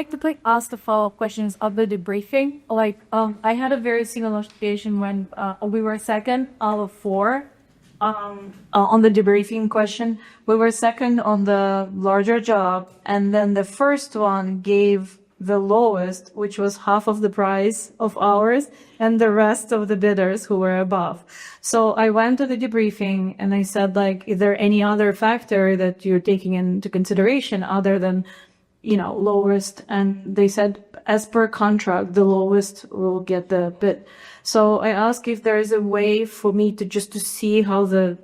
like to ask the follow-up questions of the debriefing. I had a very similar situation when we were second out of four on the debriefing question. We were second on the larger job, and then the first one gave the lowest, which was half of the price of ours, and the rest of the bidders who were above. So I went to the debriefing and I said, like, is there any other factor that you're taking into consideration other than, lowest? And they said, as per contract, the lowest will get the bid. So I asked if there is a way for me to see how the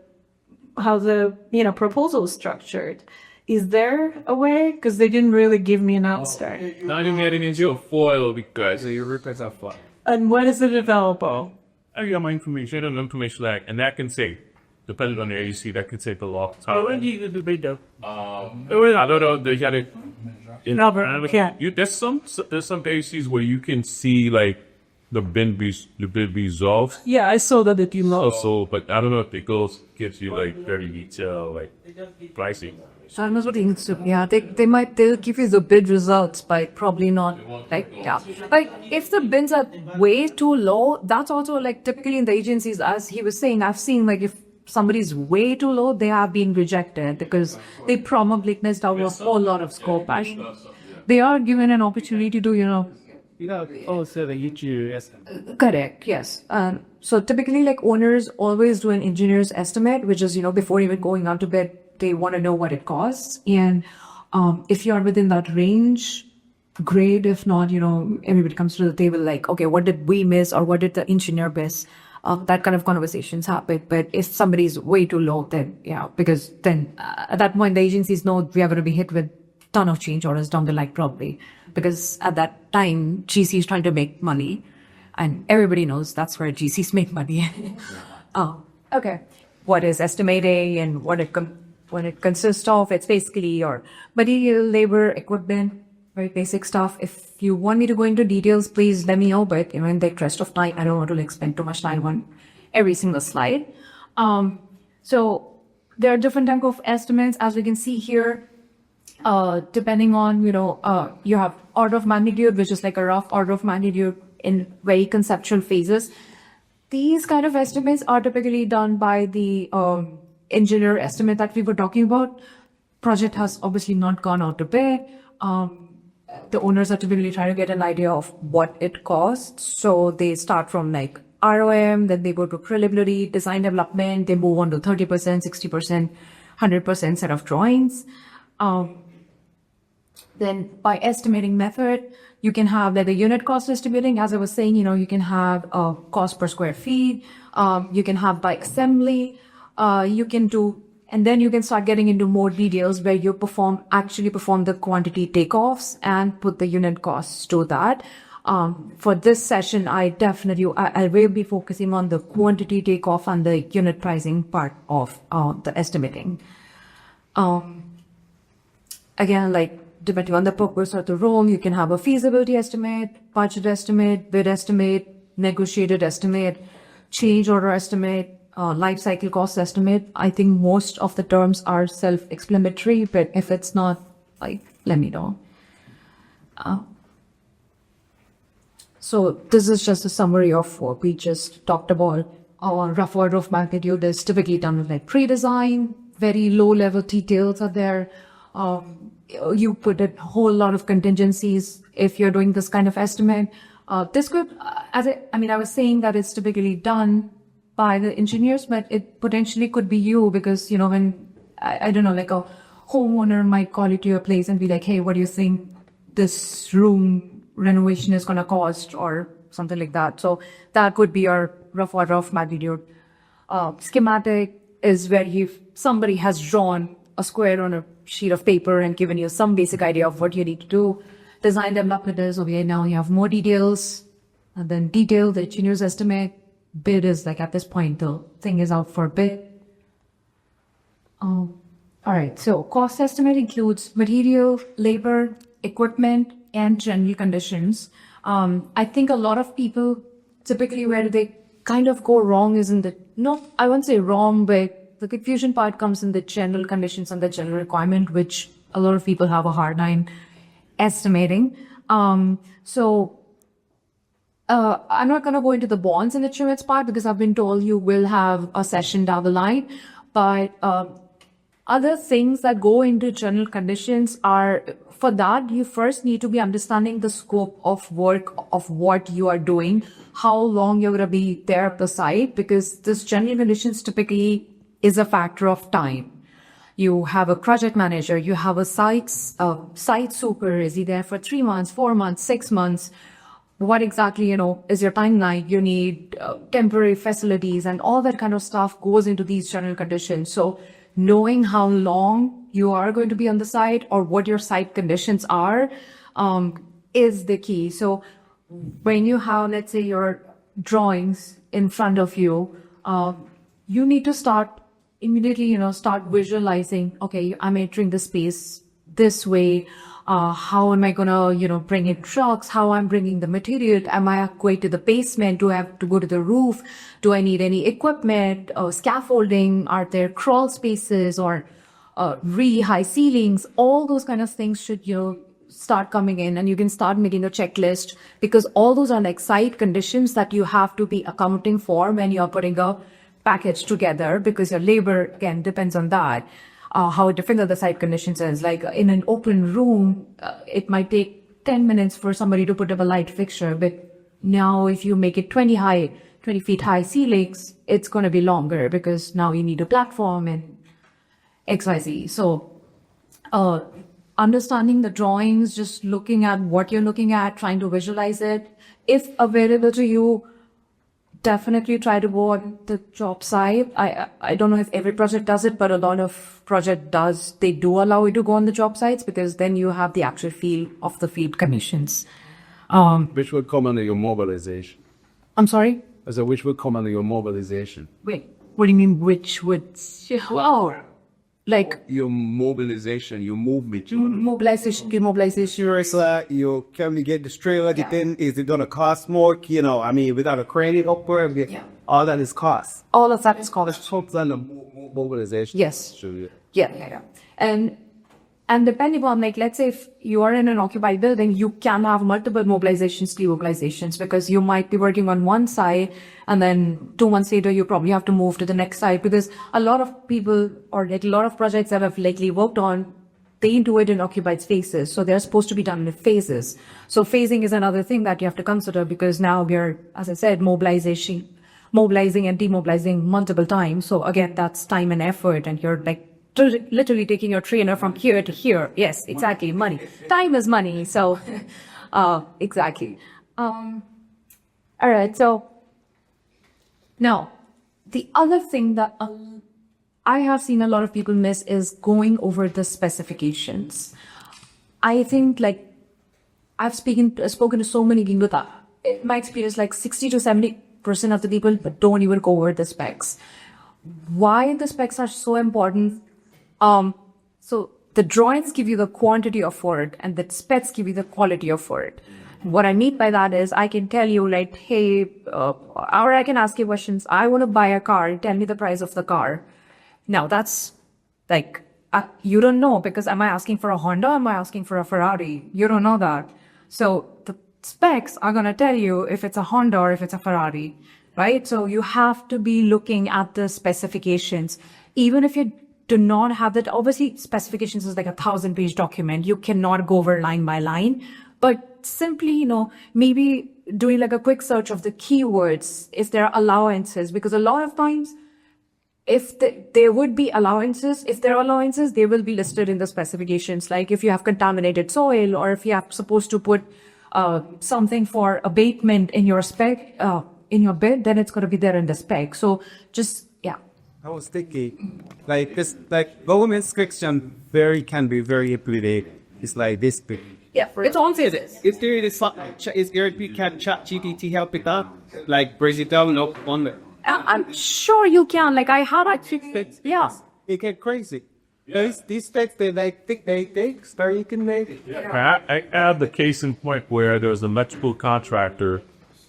proposal is structured. Is there a way? Because they didn't really give me an answer. 나중에 a foil because you request a foil. And what is the developer? I got my information and that can say, depending on the AEC, that could take a long time. When do you debate though? I don't know. They got it. No, but I can't. There's some AECs where you can see like the bid resolved. Yeah, I saw that you know. Also, but I don't know if it gives you like very detailed like pricing. So I was looking to, they'll give you the bid results, but probably not, like, yeah. Like, if the bids are way too low, that's also, like, typically in the agencies, as he was saying, I've seen, like, if somebody's way too low, they are being rejected because they probably missed out a whole lot of scope. They are given an opportunity to, Also the YouTube Correct, yes. So typically, like, owners always do an engineer's estimate, which is, before even going out to bid, they want to know what it costs. And if you're within that range, great. If not, everybody comes to the table like, okay, what did we miss or what did the engineer miss? That kind of conversations happen. But if somebody's way too low, then, because then at that point, the agencies know we are going to be hit with ton of change orders down the line probably. Because at that time, GC is trying to make money. And everybody knows that's where GCs make money. Okay. What is estimating and what it consists of? It's basically your material, labor, equipment, very basic stuff. If you want me to go into details, please let me know. But in the interest of time, I don't want to spend too much time on every single slide. So there are different type of estimates, as we can see here. Depending on you have order of magnitude, which is like a rough order of magnitude in very conceptual phases. These kind of estimates are typically done by the engineer estimate that we were talking about. Project has obviously not gone out to bid. The owners are typically trying to get an idea of what it costs. So they start from like ROM, then they go to preliminary design development, they move on to 30%, 60%, 100% set of drawings. Then by estimating method, you can have like the unit cost estimating. As I was saying, you can have a cost per square feet. You can have by assembly. You can do, and then you can start getting into more details where you actually perform the quantity takeoffs and put the unit costs to that. For this session, I will be focusing on the quantity takeoff and the unit pricing part of the estimating. Again, like depending on the purpose or the role, you can have a feasibility estimate, budget estimate, bid estimate, negotiated estimate, change order estimate, life cycle cost estimate. I think most of the terms are self-explanatory, but if it's not, like, let me know. So this is just a summary of what we just talked about. Our rough order of magnitude is typically done with like pre-design, very low level details are there. You put a whole lot of contingencies if you're doing this kind of estimate. This could, I was saying that it's typically done by the engineers, but it potentially could be you because, when, I don't know, like a homeowner might call you to your place and be like, hey, what do you think this room renovation is going to cost or something like that. So that would be your rough order of magnitude. Schematic is where somebody has drawn a square on a sheet of paper and given you some basic idea of what you need to do. Design development is, okay, now you have more details, and then detail, the engineer's estimate. Bid is like at this point, the thing is out for bid. All right, so cost estimate includes material, labor, equipment, and general conditions. I think a lot of people typically where they kind of go wrong is I won't say wrong, but the confusion part comes in the general conditions and the general requirement, which a lot of people have a hard time estimating. I'm not going to go into the bonds and instruments part because I've been told you will have a session down the line. But other things that go into general conditions are, for that, you first need to be understanding the scope of work of what you are doing, how long you're going to be there at the site, because this general conditions typically is a factor of time. You have a project manager, you have a site super, is he there for 3 months, 4 months, 6 months? What exactly, is your timeline? You need temporary facilities and all that kind of stuff goes into these general conditions. So knowing how long you are going to be on the site or what your site conditions are is the key. So when you have, let's say, your drawings in front of you, you need to start immediately, start visualizing, okay, I'm entering the space this way. How am I gonna, bring in trucks? How I'm bringing the material? Am I going to the basement? Do I have to go to the roof? Do I need any equipment? Scaffolding? Are there crawl spaces or really high ceilings? All those kind of things should, start coming in, and you can start making a checklist, because all those are like site conditions that you have to be accounting for when you're putting a package together, because your labor, again, depends on that. How difficult the site conditions is. Like in an open room, it might take 10 minutes for somebody to put up a light fixture. But now if you make it 20 feet high ceilings, it's going to be longer because now you need a platform and XYZ. So understanding the drawings, just looking at what you're looking at, trying to visualize it. If available to you, definitely try to go on the job site. I don't know if every project does it, but a lot of project does. They do allow you to go on the job sites because then you have the actual feel of the field conditions. Which would come under your mobilization. I'm sorry? So which would come under your mobilization. Wait, what do you mean which would? Oh, like Your mobilization, your movement. mobilization. You can we get the trailer? Then is it gonna cost more? Without a crane upward, all that is cost. All of that is called. Comes under mobilization. Yes. Sure. Yeah. And depending on, like, let's say if you are in an occupied building, you can have multiple mobilizations, demobilizations, because you might be working on one side and then 2 months later, you probably have to move to the next side, because a lot of people, or like a lot of projects that I've lately worked on, they do it in occupied spaces. So they're supposed to be done in phases. So phasing is another thing that you have to consider, because now we're, as I said, mobilizing and demobilizing multiple times. So again, that's time and effort, and you're like literally taking your trainer from here to here. Yes, exactly. Money. Time is money. So, exactly. All right. So now the other thing that I have seen a lot of people miss is going over the specifications. I think, like, I've spoken to so many people that in my experience, like 60 to 70% of the people don't even go over the specs. Why the specs are so important? So the drawings give you the quantity of work and the specs give you the quality of work. What I mean by that is I can tell you, like, hey, or I can ask you questions. I want to buy a car. Tell me the price of the car. Now that's like, you don't know, because am I asking for a Honda? Am I asking for a Ferrari? You don't know that. So the specs are going to tell you if it's a Honda or if it's a Ferrari, right? So you have to be looking at the specifications. Even if you do not have that, obviously specifications is like a 1,000-page document. You cannot go over line by line, but simply, maybe doing like a quick search of the keywords, if there are allowances, because a lot of times, if there would be allowances, if there are allowances, they will be listed in the specifications. Like if you have contaminated soil, or if you are supposed to put something for abatement in your spec, in your bid, then it's going to be there in the spec. So just, I was thinking, like this, like government section can be very everyday. It's like this big. yeah, it's on this. Is there can chat GPT help with that? Like break it down up on the. I'm sure you can. Like I had actually, yeah. It get crazy. These specs, they think very you can make. I have the case in point where there was an electrical contractor,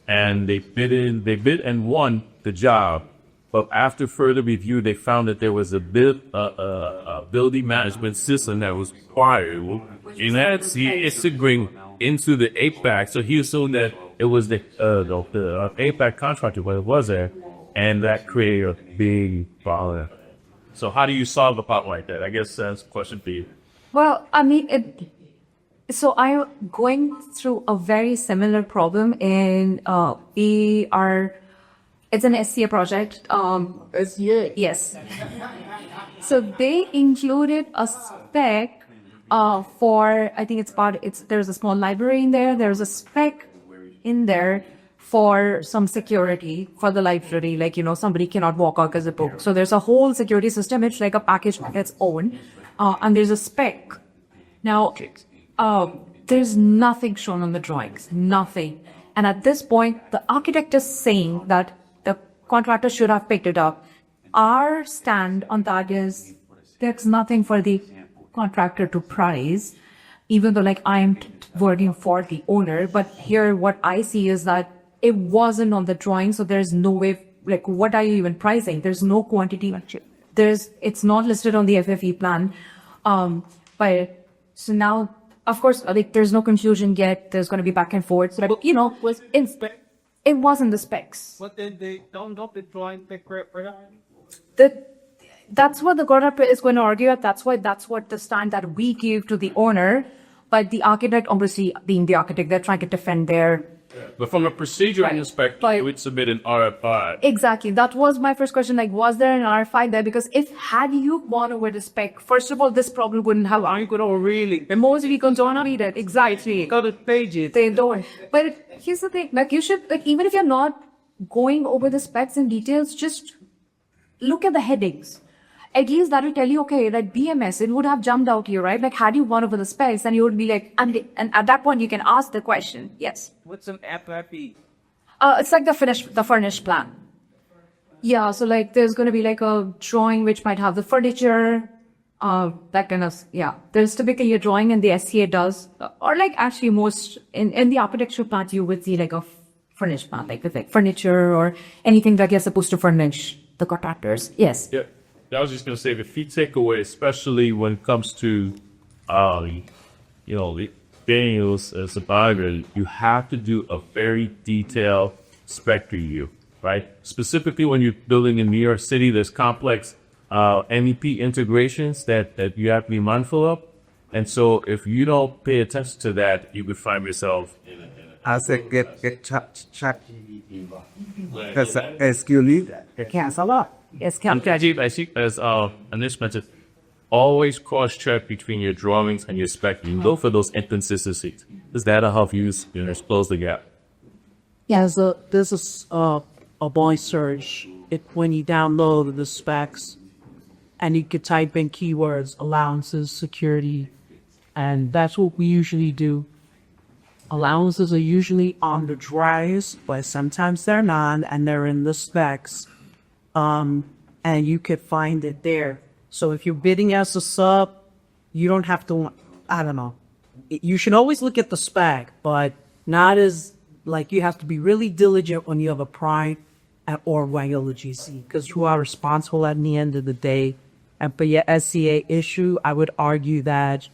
and they bid and won the job, But after further review, they found that there was a building management system that was required, and that's integrating into the APAC. So he assumed that it was the APAC contractor, but it wasn't, and that created a big problem. So how do you solve a problem like that? I guess that's a question for you. Well, I mean, so I'm going through a very similar problem in it's an SCA project. SCA? Yes. So they included a spec for, I think there's a small library in there. There's a spec in there for some security for the library, like, somebody cannot walk out as a book. So there's a whole security system. It's like a package of its own. And there's a spec. Now, there's nothing shown on the drawings, nothing. And at this point, the architect is saying that the contractor should have picked it up. Our stand on that is there's nothing for the contractor to price, even though like I'm working for the owner. But here what I see is that it wasn't on the drawing, so there's no way, like, what are you even pricing? There's no quantity. It's not listed on the FFE plan. But so now, of course, like, there's no confusion yet. There's going to be back and forth. But, it wasn't the specs. But then they don't the drawing pick That's what the contractor is going to argue at. That's what the stand that we give to the owner. But the architect, obviously being the architect, they're trying to defend their. But from a procedural perspective, you would submit an RFI. Exactly. That was my first question. Like, was there an RFI there? Because had you gone over the spec, first of all, this problem wouldn't have. I'm gonna really Most people don't read it. Exactly. got the pages. They don't. But here's the thing. Like, you should, like, even if you're not going over the specs and details, just look at the headings. At least that will tell you, okay, that BMS, it would have jumped out here, right? Like, had you gone over the specs, then you would be like, and at that point, you can ask the question. Yes. What's an FFE? It's like the furnished plan. Yeah, so like there's going to be like a drawing which might have the furniture, that kind of, yeah. There's typically a drawing and the SCA does, or like actually most, in the architectural part, you would see like a furnished plan, like with like furniture or anything that you're supposed to furnish the contractors. Yes. Yeah, I was just going to say, the key takeaway, especially when it comes to, being a survivor, you have to do a very detailed spec review, right? Specifically when you're building in New York City, there's complex MEP integrations that you have to be mindful of. And so if you don't pay attention to that, you could find yourself in I said get chat. Because excuse me, it can't a lot. Yes, I see, as Anish mentioned, always cross-check between your drawings and your spec. You go for those inconsistencies. Because that'll help you close the gap. Yeah, this is a voice search. When you download the specs, and you could type in keywords, allowances, security, and that's what we usually do. Allowances are usually on the drawings, but sometimes they're not, and they're in the specs. And you could find it there. So if you're bidding as a sub, you don't have to, I don't know. You should always look at the spec, but not as, like, you have to be really diligent when you have a prime or regular GC, because you are responsible at the end of the day. And for your SCA issue, I would argue that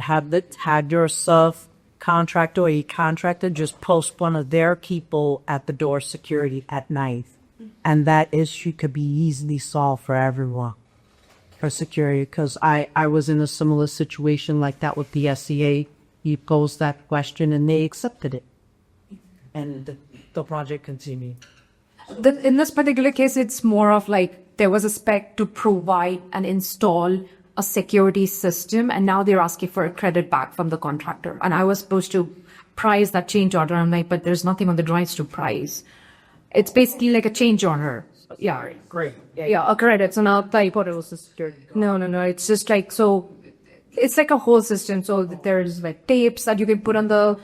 had your sub contractor or a contractor just post one of their people at the door security at night. And that issue could be easily solved for everyone. For security, because I was in a similar situation like that with the SCA. He posed that question and they accepted it. And the project continued. In this particular case, it's more of like there was a spec to provide and install a security system, and now they're asking for a credit back from the contractor. And I was supposed to price that change order. I'm like, but there's nothing on the drawings to price. It's basically like a change order. Yeah. Great. Yeah, a credit. So now I thought it was a security. No. It's just like, so it's like a whole system. So there's like tapes that you can put on the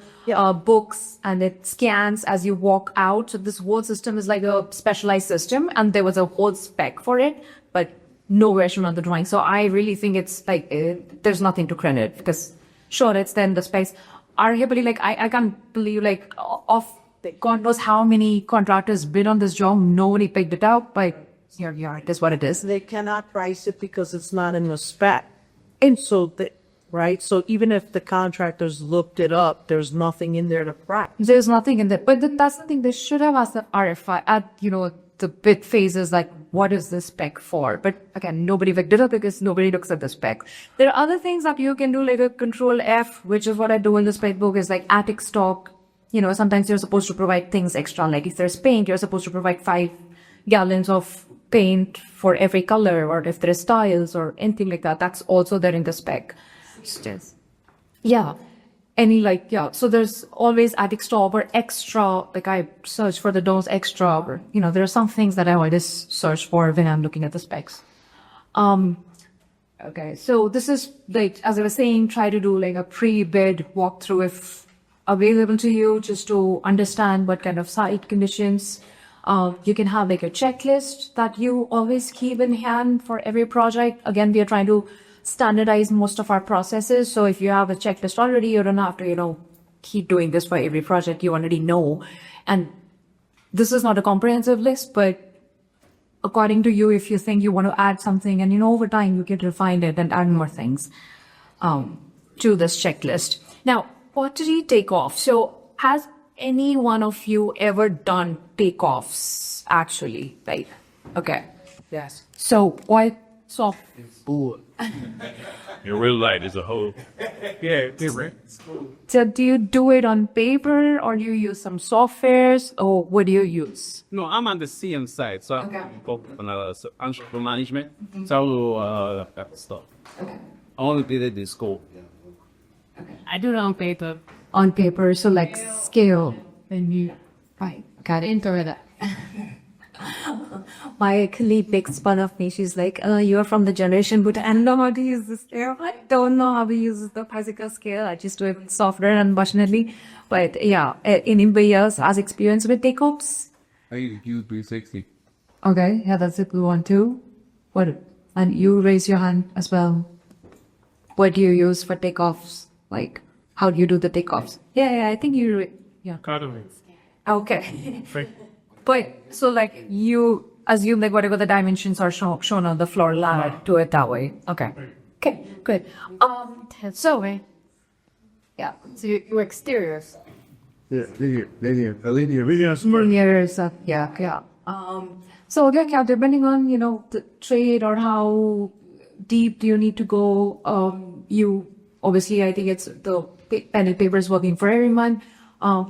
books, and it scans as you walk out. So this whole system is like a specialized system, and there was a whole spec for it, but nowhere shown on the drawing. So I really think it's like, there's nothing to credit, because sure, it's then the specs. Arguably, like, I can't believe, like, of God knows how many contractors bid on this job. Nobody picked it up, but here you are. It is what it is. They cannot price it because it's not in the spec. And so, right? So even if the contractors looked it up, there's nothing in there to price. There's nothing in there. But that's the thing. They should have asked the RFI at, the bid phases, like, what is this spec for? But again, nobody picked it up because nobody looks at the spec. There are other things that you can do, like a control F, which is what I do in the spec book, is like attic stock. Sometimes you're supposed to provide things extra. Like if there's paint, you're supposed to provide 5 gallons of paint for every color, or if there's tiles or anything like that, that's also there in the spec. Yeah. So there's always attic stock or extra, like I search for the doors extra, or, there are some things that I always search for when I'm looking at the specs. Okay. So this is like, as I was saying, try to do like a pre-bid walkthrough if available to you, just to understand what kind of site conditions. You can have like a checklist that you always keep in hand for every project. Again, we are trying to standardize most of our processes. So if you have a checklist already, you don't have to, keep doing this for every project. You already know. And this is not a comprehensive list, but according to you, if you think you want to add something, and over time you can refine it and add more things to this checklist. Now, quantity takeoff. So has any one of you ever done takeoffs actually? Right. Okay. Yes. So what soft? In real life, it's a whole. Yeah, different. So do you do it on paper, or do you use some softwares, or what do you use? No, I'm on the CM side, so Okay. I'm focused on entrepreneur management. So I will that stuff. Okay. I only did it in school. I do it on paper. On paper, so like scale. And you, right, got it. Into it. My colleague makes fun of me. She's like, you're from the generation, but I don't know how to use the scale. I don't know how to use the physical scale. I just do it with software, unfortunately. But yeah, anybody else has experience with takeoffs? I use 360. Okay, yeah, that's a good one too. What? And you raise your hand as well. What do you use for takeoffs? Like, how do you do the takeoffs? Yeah, I think yeah. Okay. But so like you assume like whatever the dimensions are shown on the floor ladder, do it that way. Okay. Okay, good. So yeah. So your exteriors. Linear. Years, yeah. So again, yeah, depending on the trade or how deep do you need to go, you obviously, I think it's the pen and paper is working for everyone.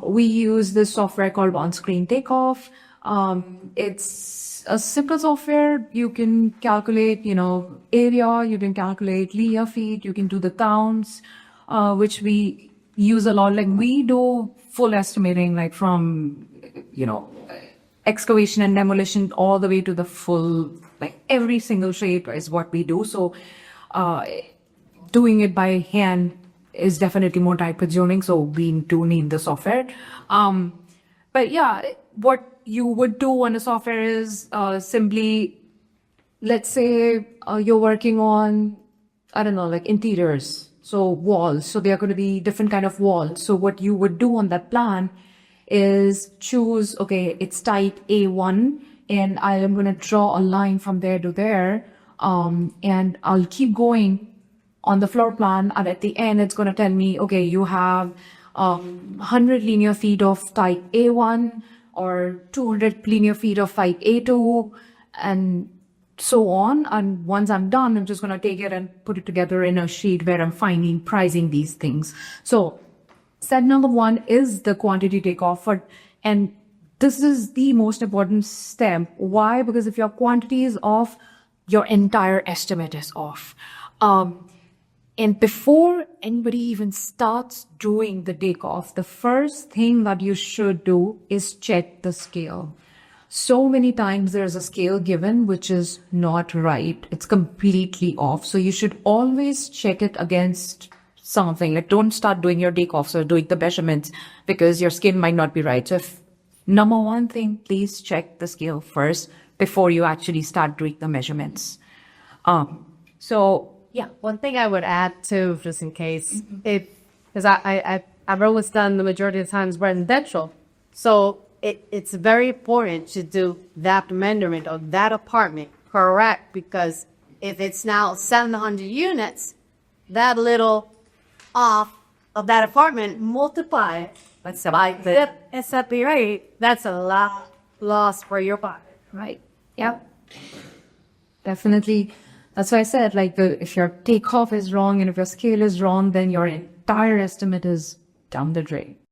We use this software called on-screen takeoff. It's a simple software. You can calculate, area, you can calculate linear feet, you can do the counts, which we use a lot. Like we do full estimating, like from, excavation and demolition all the way to the full, like every single trade is what we do. So, doing it by hand is definitely more time consuming. So we do need the software. But yeah, what you would do on a software is simply, let's say you're working on, I don't know, like interiors, so walls. So there are going to be different kind of walls. So what you would do on that plan is choose, okay, it's type A1, and I am going to draw a line from there to there, and I'll keep going on the floor plan, and at the end it's going to tell me, okay, you have 100 linear feet of type A1 or 200 linear feet of type A2 and so on. And once I'm done, I'm just going to take it and put it together in a sheet where I'm finding pricing these things. So step number 1 is the quantity takeoff, and this is the most important step. Why? Because if your quantity is off, your entire estimate is off. And before anybody even starts doing the takeoff, the first thing that you should do is check the scale. So many times there's a scale given which is not right. It's completely off. So you should always check it against something. Like don't start doing your takeoffs or doing the measurements because your scale might not be right. So if number 1 thing, please check the scale first before you actually start doing the measurements. Yeah, one thing I would add too, just in case, because I've always done the majority of the times residential. So it's very important to do that amendment of that apartment correct, because if it's now 700 units, that little off of that apartment multiply Let's divide the exactly right. That's a lot loss for your pocket. right. Yeah. Definitely. That's why I said, like, if your takeoff is wrong and if your scale is wrong, then your entire estimate is down the drain.